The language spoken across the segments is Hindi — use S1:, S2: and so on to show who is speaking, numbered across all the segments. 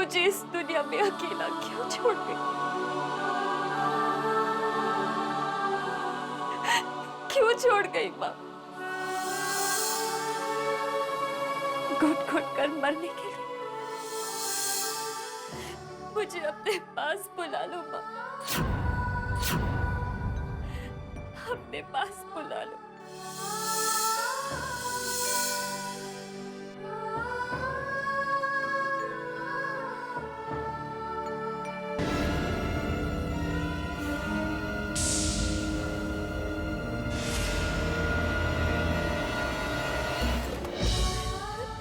S1: मुझे इस दुनिया में अकेला क्यों छोड़ गई? क्यों छोड़ गई माँ? घुट घुट कर मरने के लिए मुझे अपने पास बुला लो माँ, अपने पास बुला लो।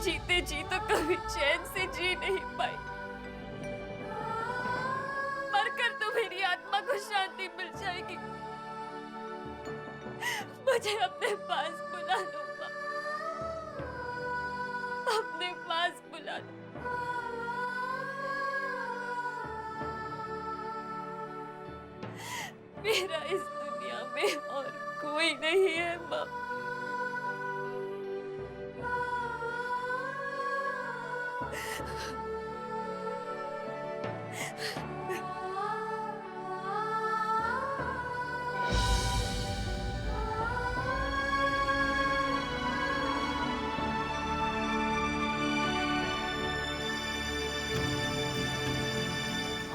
S1: जीते जी तो कभी चैन से जी नहीं पाई, मरकर तो मेरी आत्मा को शांति मिल जाएगी। मुझे अपने पास बुला लो माँ, अपने पास बुला लो। मेरा इस दुनिया में और कोई नहीं है माँ।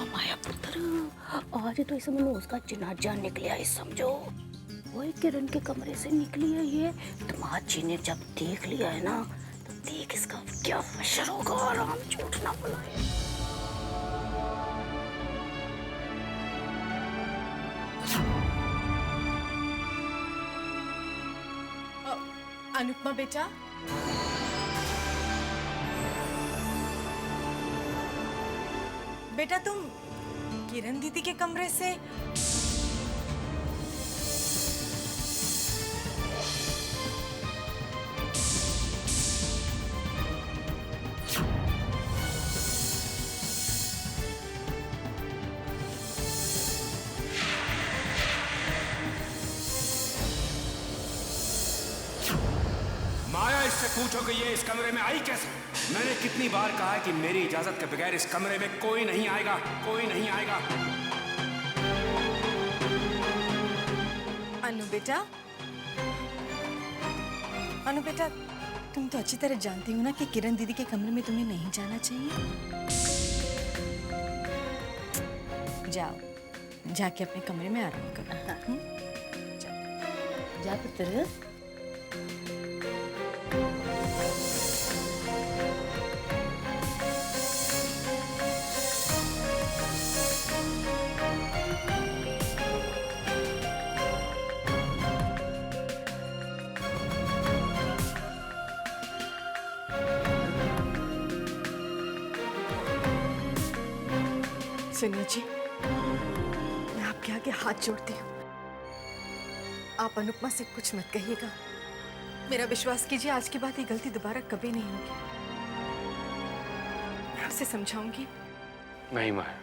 S2: माया पुत्र, आज तो इस मनोज का जनाजा निकलिया है समझो। वही किरण के कमरे से निकली है ये। तुम्हारा जी ने जब देख लिया है ना, तो देख इसका क्या हशर होगा। आराम झूठ ना बुलाए।
S3: अनुपमा बेटा, बेटा तुम किरण दीदी के कमरे से
S4: माया इससे पूछो कि ये इस कमरे में आई कैसे? मैंने कितनी बार कहा है कि मेरी इजाजत के बगैर इस कमरे में कोई नहीं आएगा, कोई नहीं आएगा।
S3: अनु बेटा, तुम तो अच्छी तरह जानती हो ना कि किरण दीदी के कमरे में तुम्हें नहीं जाना चाहिए। जाओ, जाके अपने कमरे में आराम करो।
S2: जा पुत्र।
S3: सुनिए जी, मैं आपके आगे हाथ जोड़ती हूँ। आप अनुपमा से कुछ मत कहिएगा। मेरा विश्वास कीजिए, आज के बाद ये गलती दोबारा कभी नहीं होगी। मैं उसे समझाऊंगी।
S4: नहीं माया,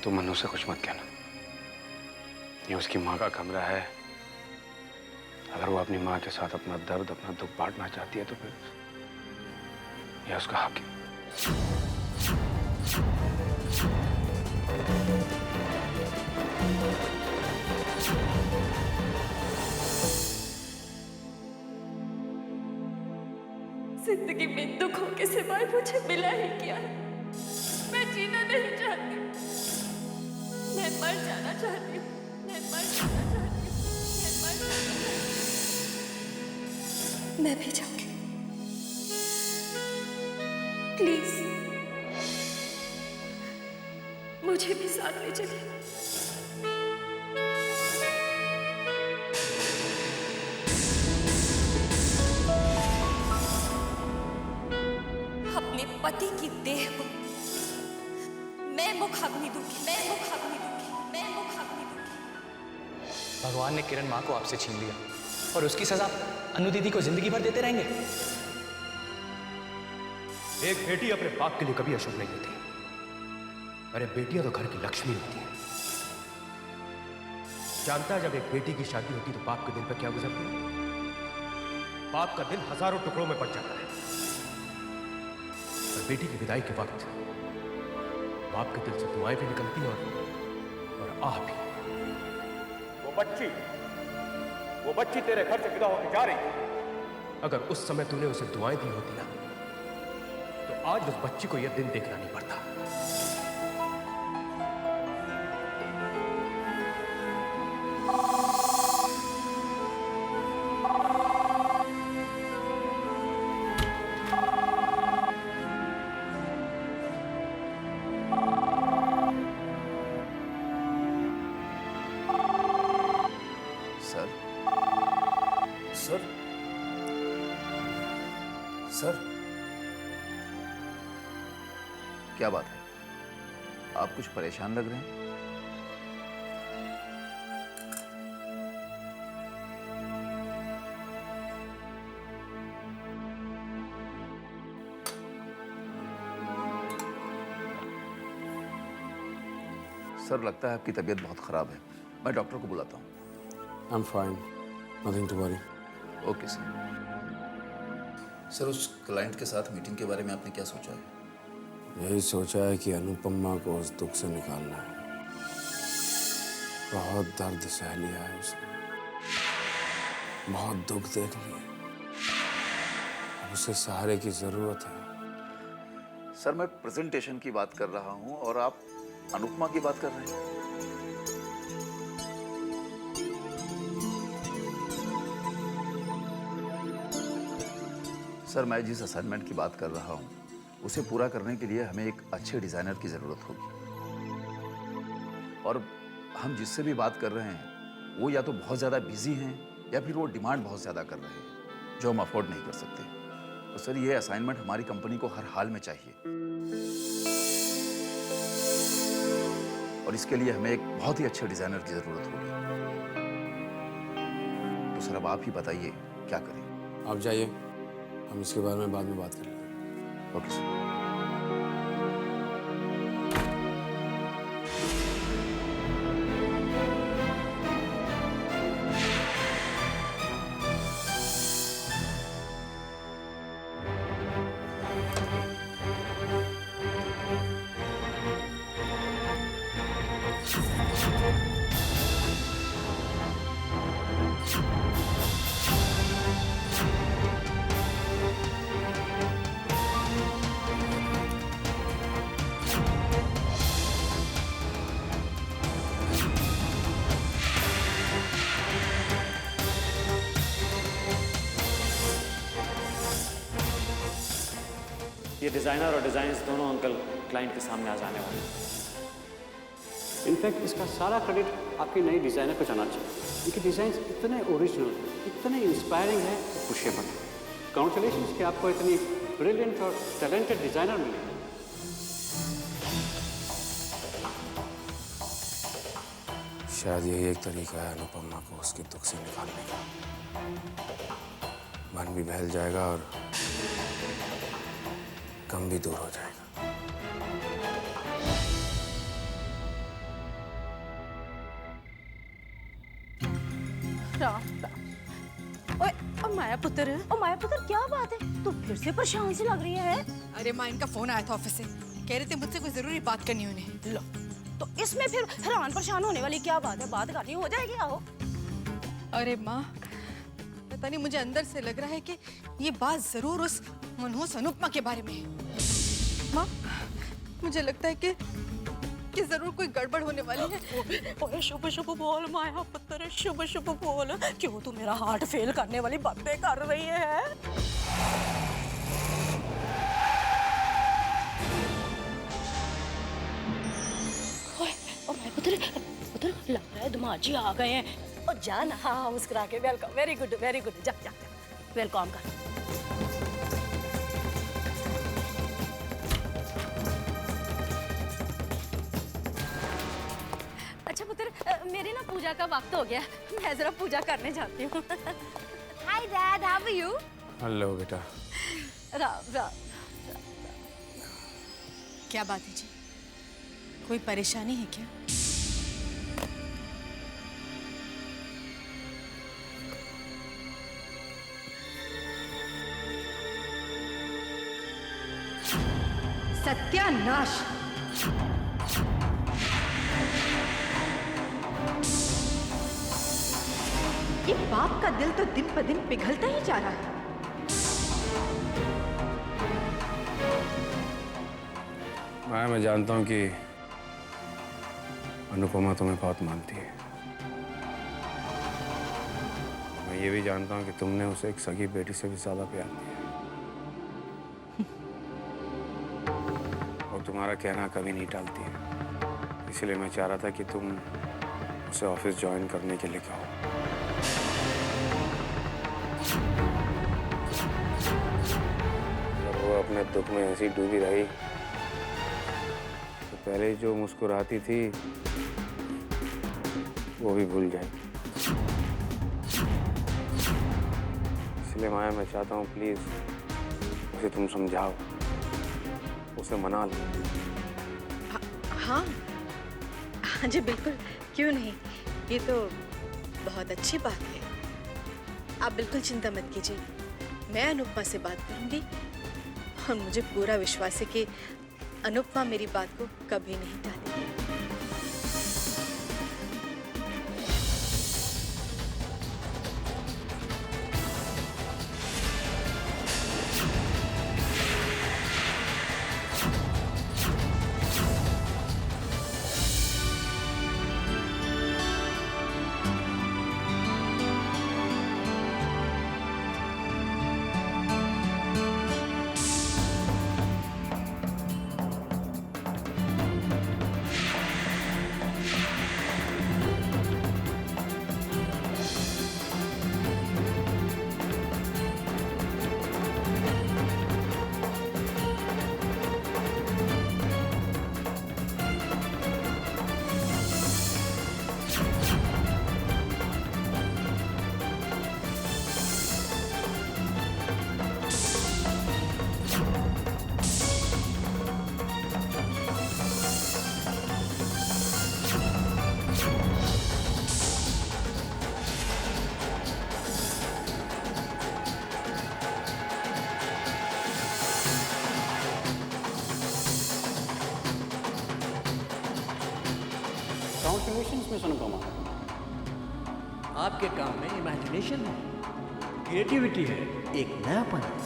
S4: तुम मनु से कुछ मत कहना। ये उसकी माँ का कमरा है। अगर वो अपनी माँ के साथ अपना दर्द, अपना दुख बांटना चाहती है तो फिर यह उसका हक है।
S1: जिंदगी में दुखों के सिवाय मुझे मिला ही क्या है? मैं जीना नहीं चाहती, मैं मर जाना चाहती हूँ, मैं मर जाना चाहती हूँ, मैं मर जाना चाहती हूँ। मैं भी जाऊंगी, प्लीज मुझे भी साथ ले चलिए। अपने पति की देह को मैं मुखाग्नि दूंगी, मैं मुखाग्नि दूंगी, मैं मुखाग्नि दूंगी।
S5: भगवान ने किरण माँ को आपसे छीन लिया और उसकी सजा अनु दीदी को जिंदगी भर देते रहेंगे।
S6: एक बेटी अपने बाप के लिए कभी अशुभ नहीं होती। अरे बेटियां तो घर की लक्ष्मी होती हैं। जानता है, जब एक बेटी की शादी होती तो बाप के दिल पर क्या गुजरती है? बाप का दिल हजारों टुकड़ों में बट जाता है। और बेटी की विदाई के वक्त बाप के दिल से दुआएं भी निकलती और आह भी।
S7: वो बच्ची तेरे घर से विदा होकर जा रही थी।
S6: अगर उस समय तूने उसे दुआएं दी होती ना, तो आज उस बच्ची को यह दिन देखना नहीं पड़ता।
S8: सर, क्या बात है? आप कुछ परेशान लग रहे हैं। सर, लगता है आपकी तबीयत बहुत खराब है। मैं डॉक्टर को बुलाता हूँ।
S4: I'm fine. Nothing to worry.
S8: Okay sir. Sir, उस क्लाइंट के साथ मीटिंग के बारे में आपने क्या सोचा है?
S4: यही सोचा है कि अनुपमा को उस दुख से निकालना है। बहुत दर्द सह लिया है उसने, बहुत दुख देख लिया। अब उसे सहारे की जरूरत है।
S8: सर, मैं प्रेजेंटेशन की बात कर रहा हूँ और आप अनुपमा की बात कर रहे हैं। सर, मैं जिस असाइनमेंट की बात कर रहा हूँ उसे पूरा करने के लिए हमें एक अच्छे डिजाइनर की जरूरत होगी। और हम जिससे भी बात कर रहे हैं वो या तो बहुत ज्यादा बिजी हैं या फिर वो डिमांड बहुत ज्यादा कर रहे हैं जो हम अफोर्ड नहीं कर सकते। तो सर, ये असाइनमेंट हमारी कंपनी को हर हाल में चाहिए और इसके लिए हमें एक बहुत ही अच्छे डिजाइनर की जरूरत होगी। तो सर, अब आप ही बताइए क्या करें।
S4: आप जाइए, हम इसके बारे में बाद में बात कर लेंगे।
S8: Okay sir.
S9: ये डिज़ाइनर और डिज़ाइंस दोनों अंकल क्लाइंट के सामने आ जाने वाले हैं। इनफैक्ट इसका सारा क्रेडिट आपकी नई डिज़ाइनर को जाना चाहिए। इनके डिज़ाइंस इतने ओरिजिनल, इतने इंस्पायरिंग है, पुशेबल। कांग्रेचुलेशंस कि आपको इतनी ब्रिलियंट और टैलेंटेड डिज़ाइनर मिली।
S4: शायद यही एक तरीका है अनुपमा को उसके दुख से निकालने का। मन भी बहल जाएगा और गम भी दूर हो जाएगा।
S2: राम राम। ओए, ओ माया पुत्र, क्या बात है? तू फिर से परेशान सी लग रही है?
S3: अरे माँ, इनका फोन आया था ऑफिस से। कह रहे थे मुझसे कोई जरूरी बात करनी उन्हें।
S2: लो, तो इसमें फिर हैरान परेशान होने वाली क्या बात है? बात करनी हो जाएगी। आओ।
S3: अरे माँ, पता नहीं, मुझे अंदर से लग रहा है कि ये बात जरूर उस मनहूस अनुपमा के बारे में है। माँ, मुझे लगता है कि जरूर कोई गड़बड़ होने वाली है।
S2: ओए, शुभ शुभ बोल माया पुत्र, शुभ शुभ बोल। क्यों तू मेरा हार्ट फेल करने वाली बातें कर रही है? ओए, ओ माया पुत्र, लग रहा है दमाजी आ गए हैं। ओ जा ना, हाँ, मुस्कुरा के welcome. Very good, very good. जा जा, वेलकम कर। अच्छा पुत्र, मेरी ना पूजा का वक्त हो गया। मैं जरा पूजा करने जाती हूँ। Hi dad, how are you?
S4: Hello बेटा।
S2: राम राम।
S3: क्या बात है जी? कोई परेशानी है क्या? सत्यानाश। ये बाप का दिल तो दिन ब दिन पिघलता ही जा रहा है।
S4: मैं जानता हूं कि अनुपमा तुम्हें बहुत मानती है। मैं ये भी जानता हूं कि तुमने उसे एक सगी बेटी से भी ज्यादा प्यार किया और तुम्हारा कहना कभी नहीं टालती है। इसलिए मैं चाह रहा था कि तुम उसे ऑफिस ज्वाइन करने के लिए कहो। अगर वो अपने दुख में ऐसी डूबी रही तो पहले जो मुस्कुराती थी वो भी भूल जाए। इसलिए माया, मैं चाहता हूँ प्लीज उसे तुम समझाओ, उसे मना लो।
S3: हाँ हाँ जी बिल्कुल, क्यों नहीं। ये तो बहुत अच्छी बात है। आप बिल्कुल चिंता मत कीजिए, मैं अनुपमा से बात करूंगी और मुझे पूरा विश्वास है कि अनुपमा मेरी बात को कभी नहीं टालेगी।
S9: Congratulations, Miss Anupama.
S10: आपके काम में इमेजिनेशन है, क्रिएटिविटी है, एक नयापन है।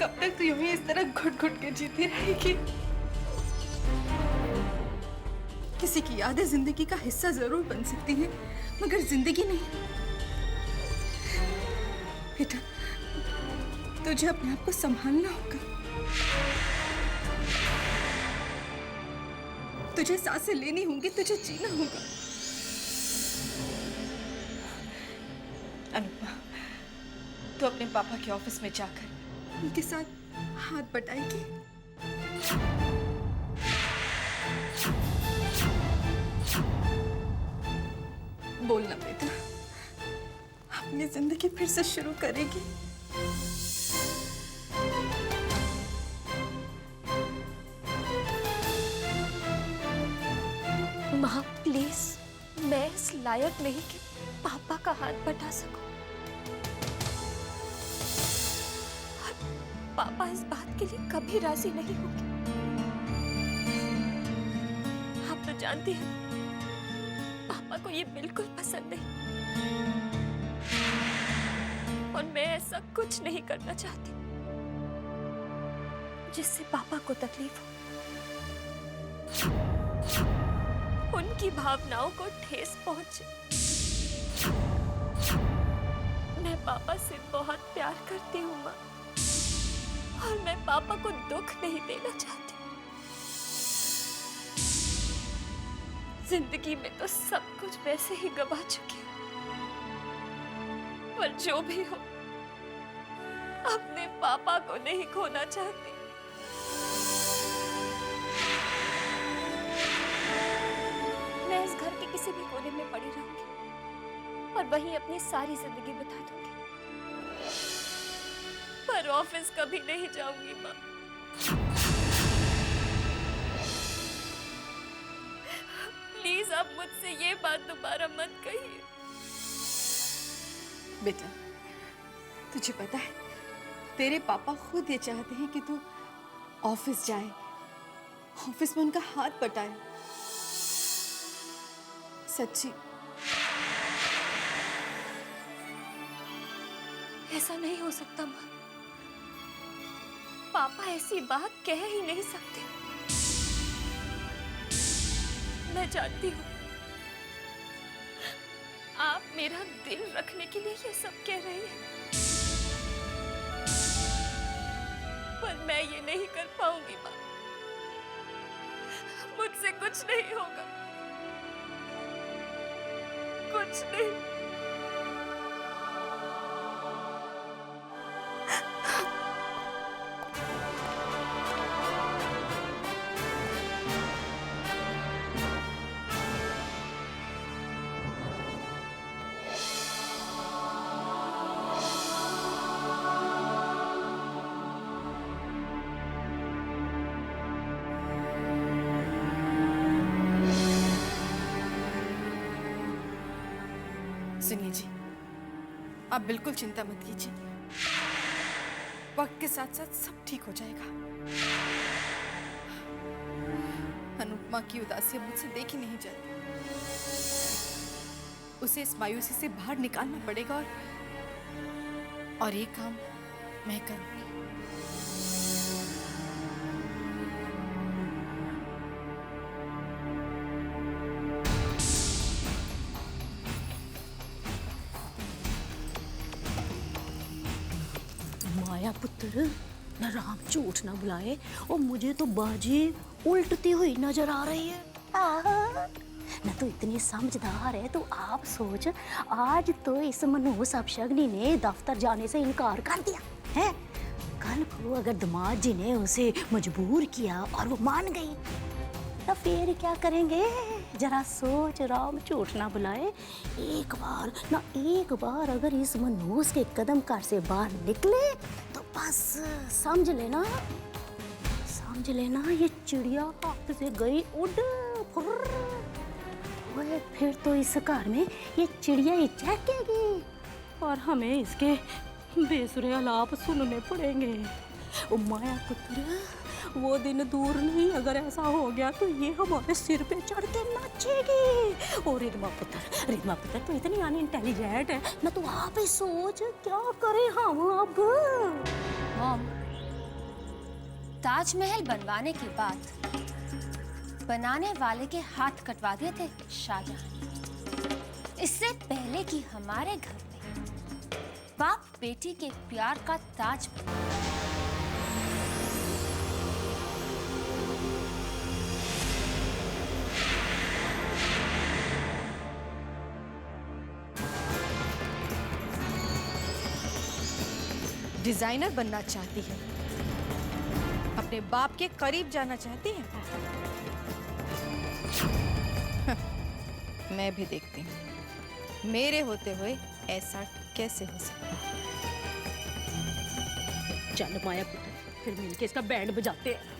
S3: कब तक तो यूं ही इस तरह घुट घुट के जीती रहेगी? किसी की यादें जिंदगी का हिस्सा जरूर बन सकती हैं, मगर जिंदगी नहीं। बेटा, तुझे अपने आप को संभालना होगा। तुझे सांसें लेनी होंगी, तुझे जीना होगा। अनुपमा, तू अपने पापा के ऑफिस में जाकर उनके साथ हाथ बटाएगी। बोलना बेटा, अपनी जिंदगी फिर से शुरू करेगी।
S1: माँ प्लीज, मैं इस लायक नहीं कि पापा का हाथ बटा सकूं। पापा इस बात के लिए कभी राजी नहीं होंगे। आप तो जानती हैं, पापा को ये बिल्कुल पसंद नहीं। और मैं ऐसा कुछ नहीं करना चाहती जिससे पापा को तकलीफ हो, उनकी भावनाओं को ठेस पहुंचे। मैं पापा से बहुत प्यार करती हूँ माँ, और मैं पापा को दुख नहीं देना चाहती। जिंदगी में तो सब कुछ वैसे ही गवा चुकी हूँ, पर जो भी हो, अपने पापा को नहीं खोना चाहती। मैं इस घर के किसी भी कोने में पड़ी रहूंगी और वहीं अपनी सारी जिंदगी बिता दूंगी, पर ऑफिस कभी नहीं जाऊंगी माँ। प्लीज आप मुझसे ये बात दोबारा मत कहिए।
S3: बेटा, तुझे पता है तेरे पापा खुद ये चाहते हैं कि तू ऑफिस जाए, ऑफिस में उनका हाथ बटाए। सच्ची
S1: ऐसा नहीं हो सकता माँ। पापा ऐसी बात कह ही नहीं सकते। मैं जानती हूँ आप मेरा दिल रखने के लिए ये सब कह रही हैं, पर मैं ये नहीं कर पाऊंगी माँ। मुझसे कुछ नहीं होगा, कुछ नहीं।
S3: सुनिए जी, आप बिल्कुल चिंता मत कीजिए, वक्त के साथ साथ सब ठीक हो जाएगा। अनुपमा की उदासी अब मुझसे देखी नहीं जाती। उसे इस मायूसी से बाहर निकालना पड़ेगा, और ये काम मैं करूंगी।
S2: माया पुत्र, न राम झूठ ना बुलाए, और मुझे तो बाजी उल्टती हुई नजर आ रही है। न तो इतनी समझदार है, तो आप सोच, आज तो इस मनहूस अपशगनी ने दफ्तर जाने से इनकार कर दिया है। कल को अगर दामाद जी ने उसे मजबूर किया और वो मान गई, तो फिर क्या करेंगे? जरा सोच राम, झूठ ना बुलाए। एक बार अगर इस मनहूस के कदम कार से बाहर निकले, तो बस समझ लेना ये चिड़िया हाथ से गई उड़। फिर तो इस घर में ये चिड़िया ही चहकेगी, और हमें इसके बेसुरे आलाप सुनने पड़ेंगे। ओ माया पुत्र, वो दिन दूर नहीं, अगर ऐसा हो गया तो ये हमारे सिर पे चढ़ के नाचेगी। और रिद्मा पुत्र तो इतनी अनइंटेलिजेंट है ना, तो आप ही सोच क्या करें हम अब।
S1: मॉम, ताजमहल बनवाने के बाद बनाने वाले के हाथ कटवा दिए थे शाहजहां। इससे पहले कि हमारे घर में बाप बेटी के प्यार का ताज बने।
S3: डिजाइनर बनना चाहती है, अपने बाप के करीब जाना चाहती है। मैं भी देखती हूँ मेरे होते हुए ऐसा कैसे हो सकता है।
S2: चल माया पुत्र, फिर मिलके इसका बैंड बजाते हैं।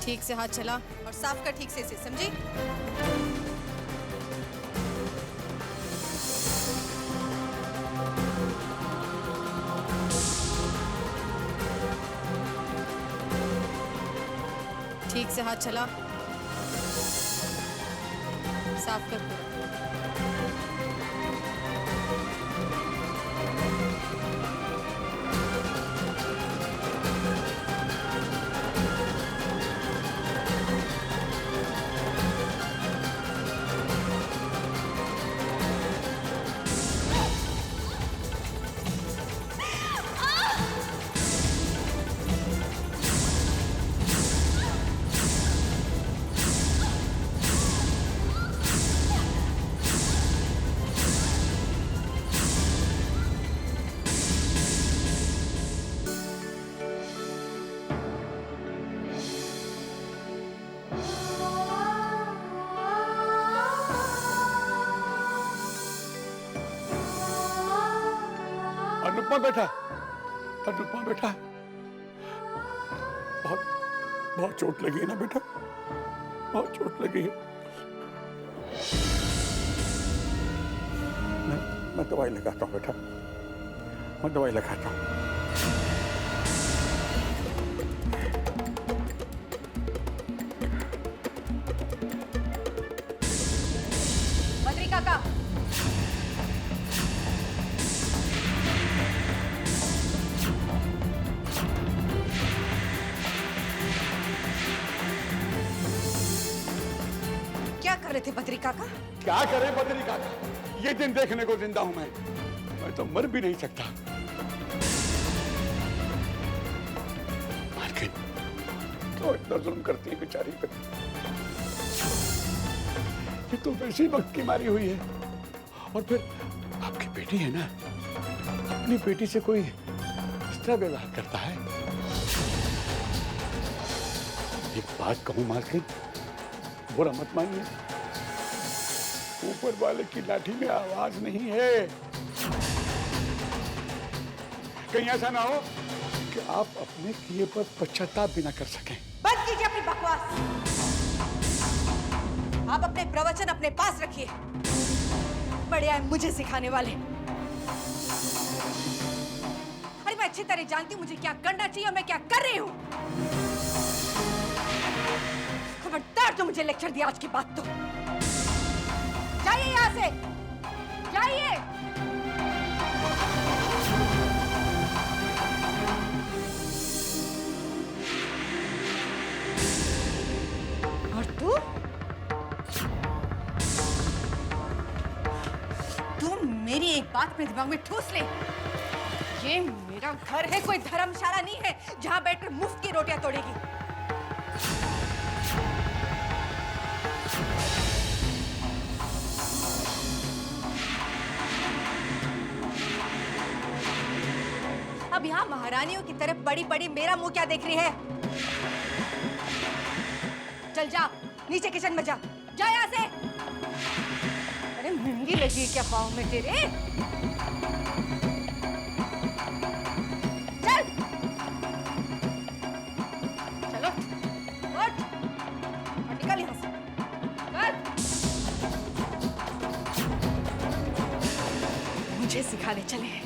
S3: ठीक से हाथ चला और साफ कर ठीक से इसे, समझी? ठीक से हाथ चला। साफ कर पूरा।
S7: अनुपमा बेटा, अनुपमा बेटा, बहुत बहुत चोट लगी है ना बेटा, बहुत चोट लगी है। मैं दवाई लगाता हूँ बेटा, मैं दवाई लगाता हूँ।
S3: बद्री काका, क्या कर रहे थे बद्री काका?
S7: क्या करे बद्री काका, ये दिन देखने को जिंदा हूं मैं तो मर भी नहीं सकता। मालकिन तो इतना जुल्म करती है बेचारी पे, ये तो वैसे ही वक्त की मारी हुई है। और फिर आपकी बेटी है ना, अपनी बेटी से कोई इस तरह व्यवहार करता है। एक बात कहूं मालकिन, बुरा मत मानिए, ऊपर वाले की लाठी में आवाज नहीं है। कहीं ऐसा ना हो कि आप अपने किए पर पश्चाताप भी ना कर सकें।
S3: बंद कीजिए अपनी बकवास। आप अपने प्रवचन अपने पास रखिए। बड़े आए मुझे सिखाने वाले। अरे मैं अच्छी तरह जानती हूँ मुझे क्या करना चाहिए और मैं क्या कर रही हूँ। खबरदार जो मुझे लेक्चर दिया आज की बात तो। जाइए यहाँ से, जाइए। और तू मेरी एक बात अपने दिमाग में ठूस ले। ये मेरा घर है, कोई धर्मशाला नहीं है जहां बैठकर मुफ्त की रोटियां तोड़ेगी। अब यहाँ महारानियों की तरफ बड़ी बड़ी मेरा मुंह क्या देख रही है? चल जा, नीचे किचन में जा, जा यहाँ से। अरे महंगी लगी क्या पाँव में तेरे? चल, चलो, उठ और निकल यहाँ से। चल, मुझे सिखाने चले हैं।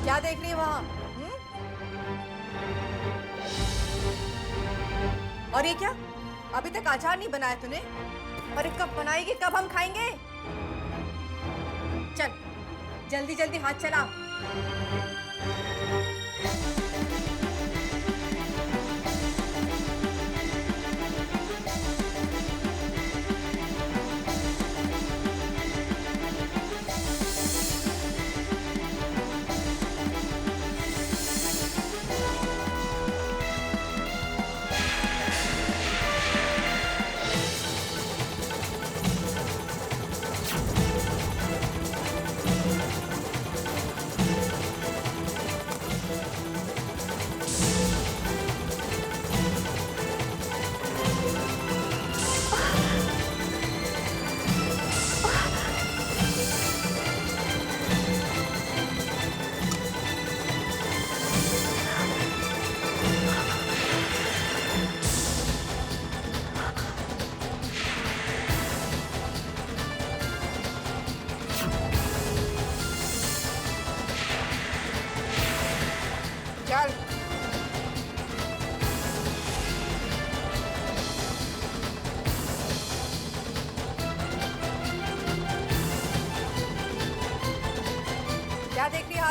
S3: क्या देख रही है वहां? और ये क्या? अभी तक अचार नहीं बनाया तूने? अरे कब बनाएगी, कब हम खाएंगे? चल जल्दी जल्दी हाथ चला।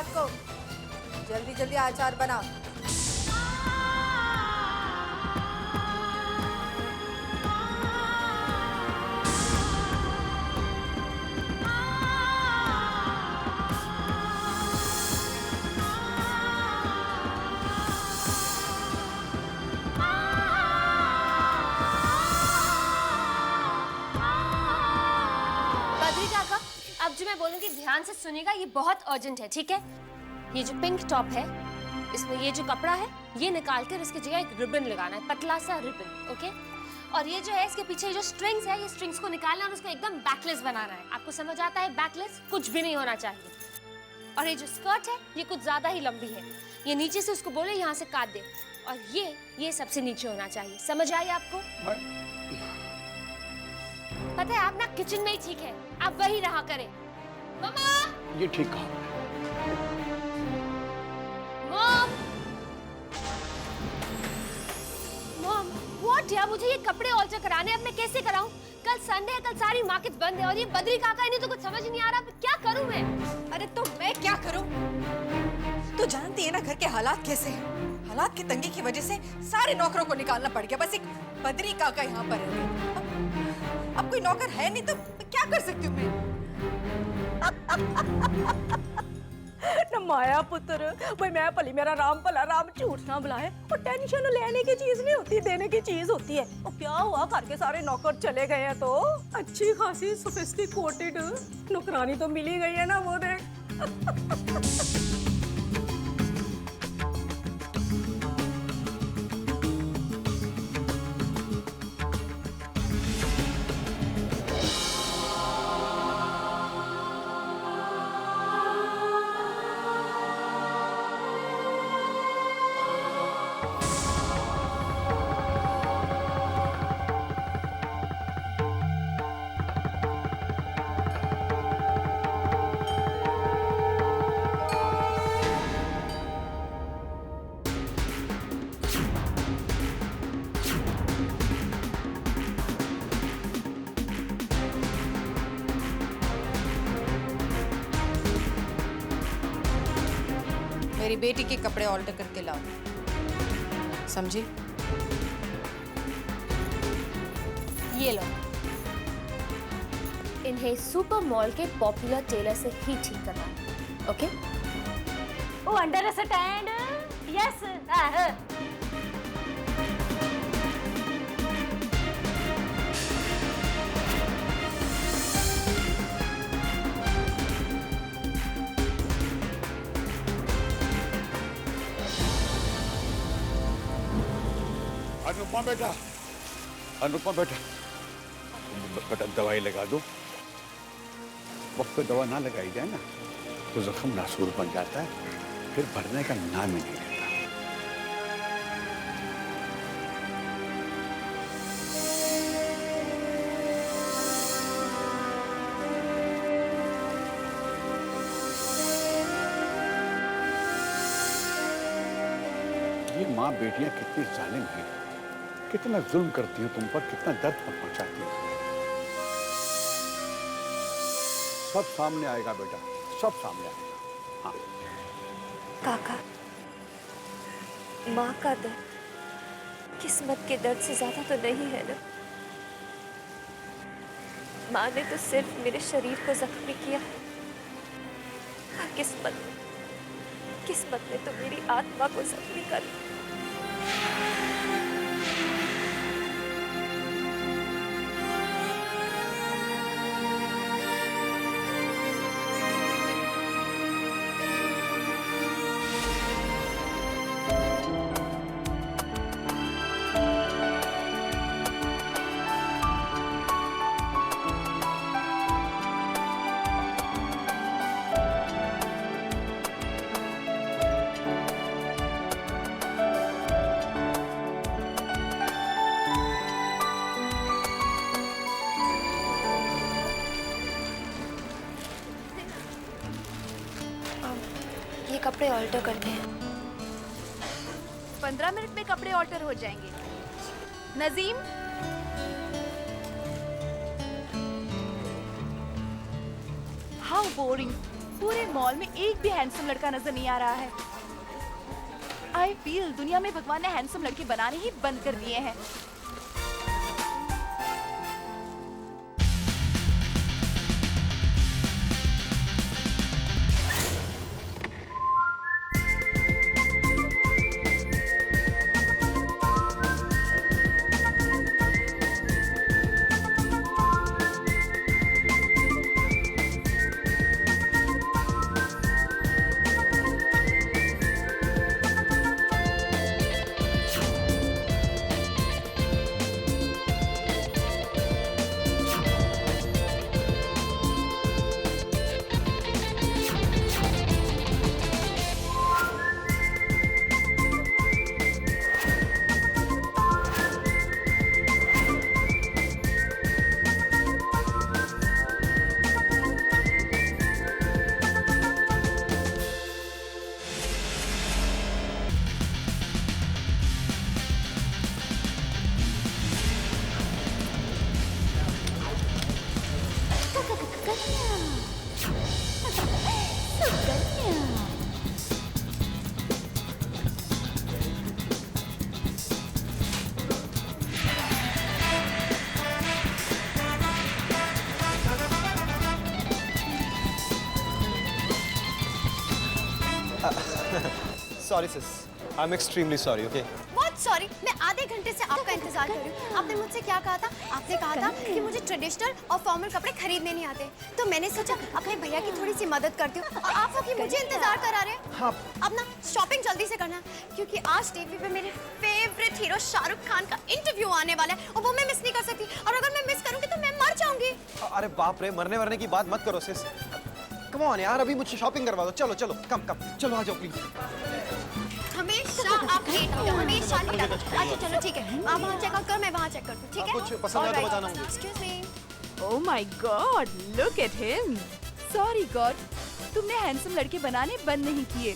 S3: हाथ को। जल्दी जल्दी अचार बना।
S11: बद्री काका, अब जो मैं बोलूंगी ध्यान से सुनिएगा, ये बहुत अर्जेंट है, ठीक है? ये जो पिंक टॉप है, इसमें ये जो कपड़ा है, ये निकाल कर इसकी जगह एक रिबन लगाना है, पतला सा रिबन, ओके? और ये जो है इसके पीछे जो स्ट्रिंग्स है, ये स्ट्रिंग्स को निकालना और उसको एकदम बैकलेस बनाना है। आपको समझ आता है बैकलेस? कुछ भी नहीं होना चाहिए। और ये जो स्कर्ट है, ये कुछ ज्यादा ही लंबी है। ये नीचे से उसको बोले यहाँ से काट दे, और ये सबसे नीचे होना चाहिए। समझ आई आपको? पता है आप ना किचन में ही ठीक है, आप वही रहा करें। मम्मा!
S7: ये ठीक कहा।
S11: मॉम, व्हाट यार, मुझे ये कपड़े ऑल्टर कराने, अब मैं कैसे कराऊं? कल संडे है, कल सारी मार्केट बंद है, और ये बद्री काका इन्हें तो कुछ समझ नहीं आ रहा, क्या करूं मैं?
S3: अरे तो मैं क्या करूं? तू जानती है ना घर के हालात कैसे हैं। हालात की तंगी की वजह से सारे नौकरों को निकालना पड़ गया, बस एक बद्री काका यहाँ पर है। अब कोई नौकर है नहीं तो क्या कर सकती हूँ मैं?
S2: न माया पुत्र, भाई मैं भली मेरा राम भला, राम झूठ ना बुलाए। और टेंशन लेने की चीज नहीं होती, देने की चीज होती है। और क्या हुआ, घर के सारे नौकर चले गए हैं तो अच्छी खासी सोफिस्टिकेटेड नौकरानी तो मिली गई है ना, वो देख।
S3: मेरी बेटी के कपड़े ऑल्टर करके लाओ, समझी?
S11: ये लो, इन्हें सुपर मॉल के पॉपुलर टेलर से ही ठीक करवाना, ओके?
S2: ओ अंडरस्टैंड? यस।
S7: अनुपमा बेटा, अनुपमा बेटा, बेटा दवाई लगा दो। वक्त पे दवा ना लगाई जाए ना तो जख्म नासूर बन जाता है, फिर भरने का नाम ही नहीं लेता। ये माँ बेटियां कितनी जालिम हैं, कितना जुल्म करती हैं तुम पर, कितना दर्द पहुंचाती हैं। सब सामने आएगा बेटा, सब सामने आएगा। हाँ।
S11: काका, माँ का दर्द किस्मत के दर्द से ज्यादा तो नहीं है ना? माँ ने तो सिर्फ मेरे शरीर को जख्मी किया, किस्मत ने तो मेरी आत्मा को जख्मी कर दिया। कपड़े ऑल्टर करते हैं।
S1: 15 मिनट में कपड़े ऑल्टर हो जाएंगे। Najeem, how boring.
S12: पूरे मॉल में एक भी हैंडसम लड़का नजर नहीं आ रहा है। आई फील दुनिया में भगवान ने हैंडसम लड़के बनाने ही बंद कर दिए हैं।
S13: Sorry sis, I'm extremely sorry, okay?
S14: What sorry? मैं आधे घंटे से आपका इंतजार कर रही हूँ। आपने मुझसे क्या कहा था? आपने कहा था कि मुझे ट्रेडिशनल और फॉर्मल कपड़े खरीदने नहीं आते। तो मैंने सोचा अपने भैया की थोड़ी सी मदद करती हूँ और आप लोग मुझे इंतजार करा रहे हैं।
S13: हाँ।
S14: अब ना शॉपिंग जल्दी से करना है क्योंकि आज टीवी पे मेरे फेवरेट हीरो शाहरुख खान का इंटरव्यू आने वाला है और वो मैं मिस नहीं कर सकती। और अगर मैं मिस करूँगी तो मैं मर जाऊंगी।
S13: अरे बाप रे, मरने की बात मत करो सिस। कम ऑन यार, अभी मुझसे शॉपिंग करवा दो। चलो चलो, कम चलो, आ जाओ प्लीज।
S14: हमेशा आप लेट हो जाओ, हमेशा लेट हो जाओ। अच्छा चलो ठीक है, आप वहाँ चेकआउट करो, मैं वहाँ चेक करती हूँ, ठीक है?
S13: कुछ पसंद आया तो बताना मुझे।
S14: Excuse me.
S12: Oh my God, look at him. Sorry God, तुमने हैंडसम लड़के बनाने बंद नहीं किए।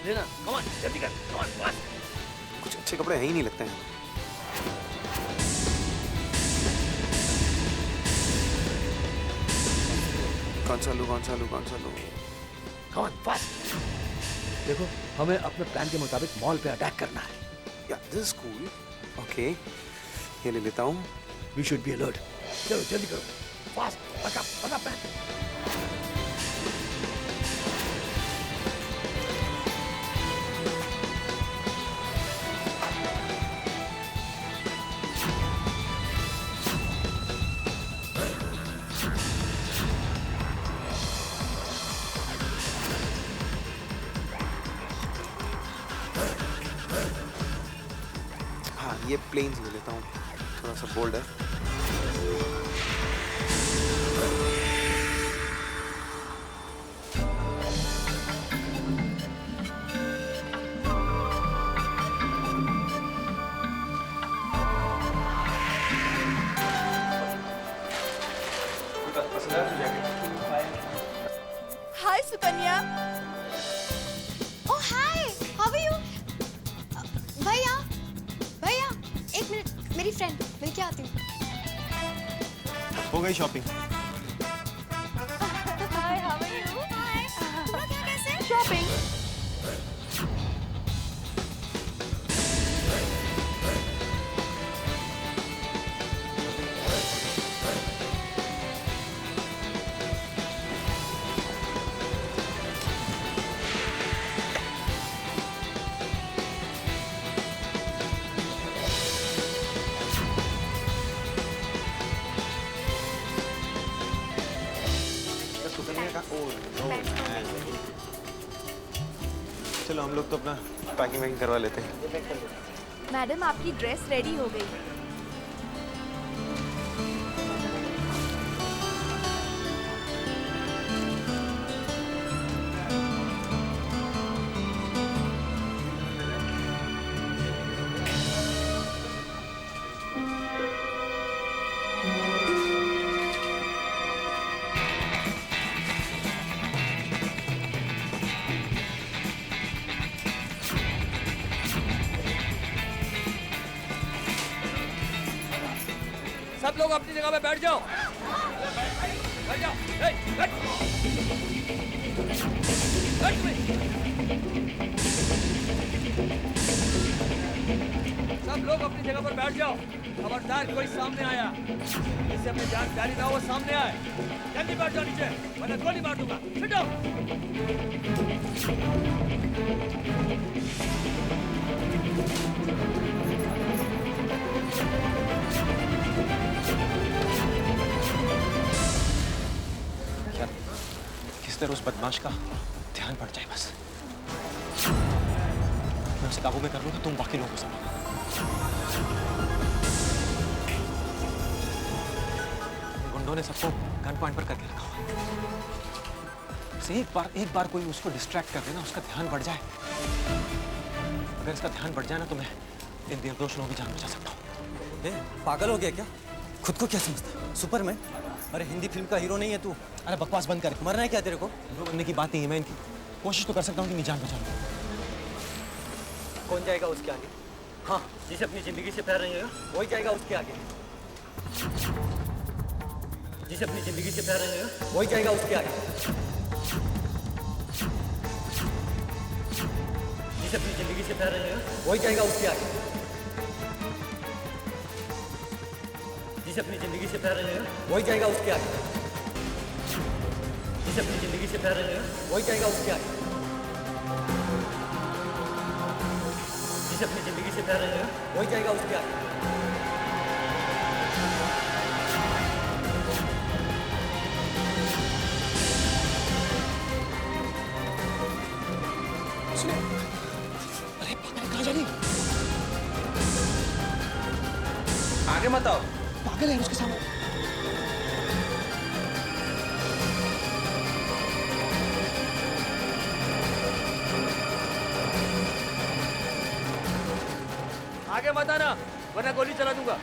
S13: लेना, come on, जल्दी कर, come on, come on. कुछ अच्छे कपड़े हैं ही नहीं लगते हैं। कौन सा लूं?
S10: Come on, fast. देखो, हमें अपने प्लान के मुताबिक मॉल पे अटैक करना है।
S13: Yeah, this is cool. Okay, ये ले लेता हूँ।
S10: We should be alert. चलो जल्दी करो, fast, पका प्लान।
S13: ये प्लेन्स ले लेता हूँ, थोड़ा सा बोल्ड है।
S12: हाय Sukanya.
S14: Oh hi, how are you? भैया, एक मिनट, मेरी फ्रेंड, मिल के आती हूँ।
S13: हो गई shopping?
S12: Hi, how are you?
S14: हाय, पूरा क्या कैसे?
S12: शॉपिंग।
S13: चलो हम लोग तो अपना पैकिंग करवा लेते हैं।
S12: मैडम, आपकी ड्रेस रेडी हो गई।
S10: सब लोग अपनी जगह पे बैठ जाओ। बैठ जाओ। बैठ सब लोग अपनी जगह पर बैठ जाओ। खबरदार कोई सामने आया जिससे अपनी जान प्यारी ना हो, वो सामने आए। जल्दी बैठ जाओ नीचे, वरना गोली मार दूंगा। Sit down।
S13: यार किस तरह उस बदमाश का ध्यान पड़ जाए बस। मैं उसे काबू में कर लूंगा, तुम बाकी लोगों को संभालो। गुंडों ने सबको गन पॉइंट पर करके रखा हुआ है। एक बार कोई उसको डिस्ट्रैक्ट कर देना, उसका ध्यान बढ़ जाए। अगर इसका ध्यान बढ़ जाए ना तो मैं इन निर्दोष लोगों की जान बचा सकता हूँ।
S15: पागल हो गया क्या? खुद को क्या समझता? सुपरमैन? अरे हिंदी फिल्म का हीरो नहीं है तू। अरे बकवास बंद कर। मरना है क्या तेरे को?
S13: हीरो बनने की बात नहीं है, मैं इनकी कोशिश तो कर सकता हूँ कि मेरी जान बचा लूँ।
S15: कौन जाएगा उसके आगे? हाँ, जिसे अपनी जिंदगी से प्यार नहीं होगा वही जाएगा उसके आगे। जिसे अपनी जिंदगी से प्यार नहीं होगा वही जाएगा उसके आगे। जिसे अपनी जिंदगी से प्यार नहीं होगा वही जाएगा उसके आगे। जिसे अपनी जिंदगी से प्यार नहीं होगा वही जाएगा उसके आगे। जिसे अपनी जिंदगी से प्यार नहीं होगा वही जाएगा उसके आगे। जिसे अपनी जिंदगी से प्यार नहीं होगा वही जाएगा उसके आगे।
S13: अरे पागल कहाँ जा रही?
S5: आगे मत आओ।
S13: पागल है उसके सामने।
S10: आगे मत आना, वरना गोली चला दूंगा।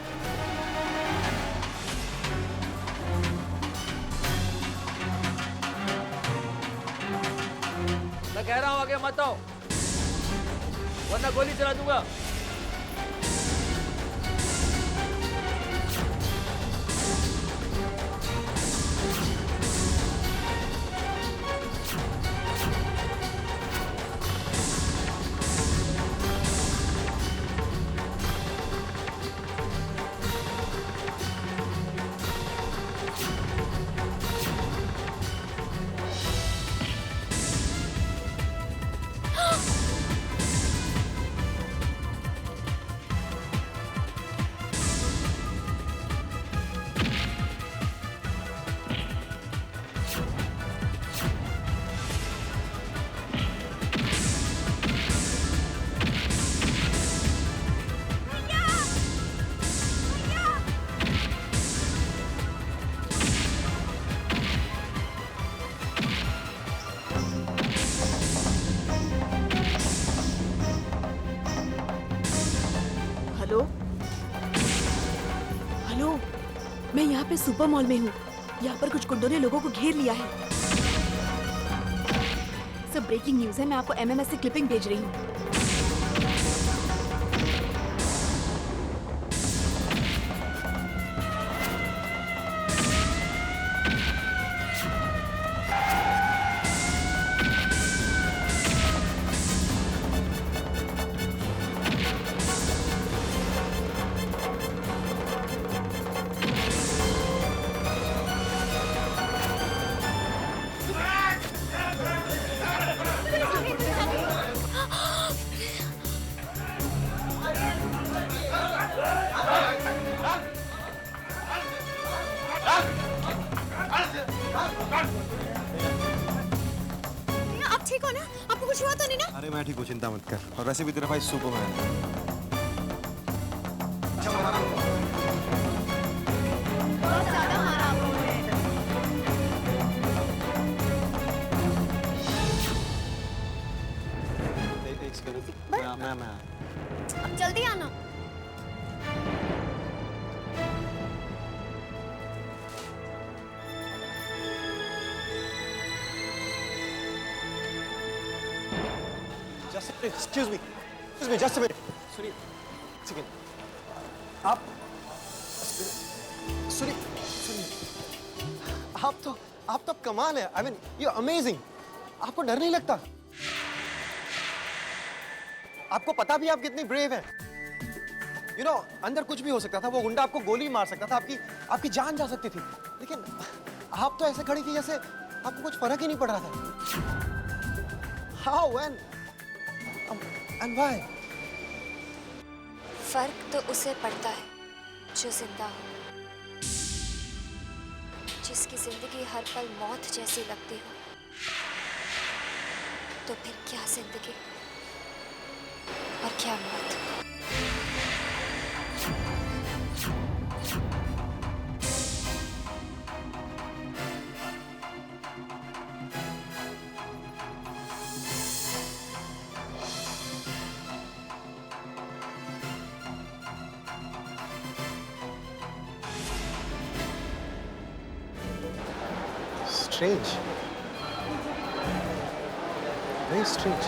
S10: मैं कह रहा हूं आगे मत आओ, वरना गोली चला दूंगा।
S12: हेलो हेलो, मैं यहाँ पे सुपर मॉल में हूँ। यहाँ पर कुछ गुंडों ने लोगों को घेर लिया है। सब ब्रेकिंग न्यूज है, मैं आपको एमएमएस से क्लिपिंग भेज रही हूँ।
S14: आप ठीक हो ना? आपको कुछ हुआ तो नहीं ना?
S13: अरे मैं ठीक हूँ, चिंता मत कर। और वैसे भी तेरा भाई सुपरमैन है।
S14: बहुत ज्यादा मारा आप लोगों ने।
S13: एक सेकंड, मैं
S14: अब जल्दी आना।
S13: Excuse me, just a minute. सुनिए, सेकंड। आप
S15: सुनिए, आप तो कमाल है। I mean you amazing. आपको डर नहीं लगता? आपको पता भी आप कितनी ब्रेव हैं। यू नो, अंदर कुछ भी हो सकता था। वो गुंडा आपको गोली मार सकता था, आपकी जान जा सकती थी, लेकिन आप तो ऐसे खड़ी थी जैसे आपको कुछ फर्क ही नहीं पड़ रहा था। How and why?
S16: फर्क तो उसे पड़ता है जो जिंदा हो, जिसकी जिंदगी हर पल मौत जैसी लगती हो। तो फिर क्या जिंदगी और क्या मौत?
S15: Strange. Very strange.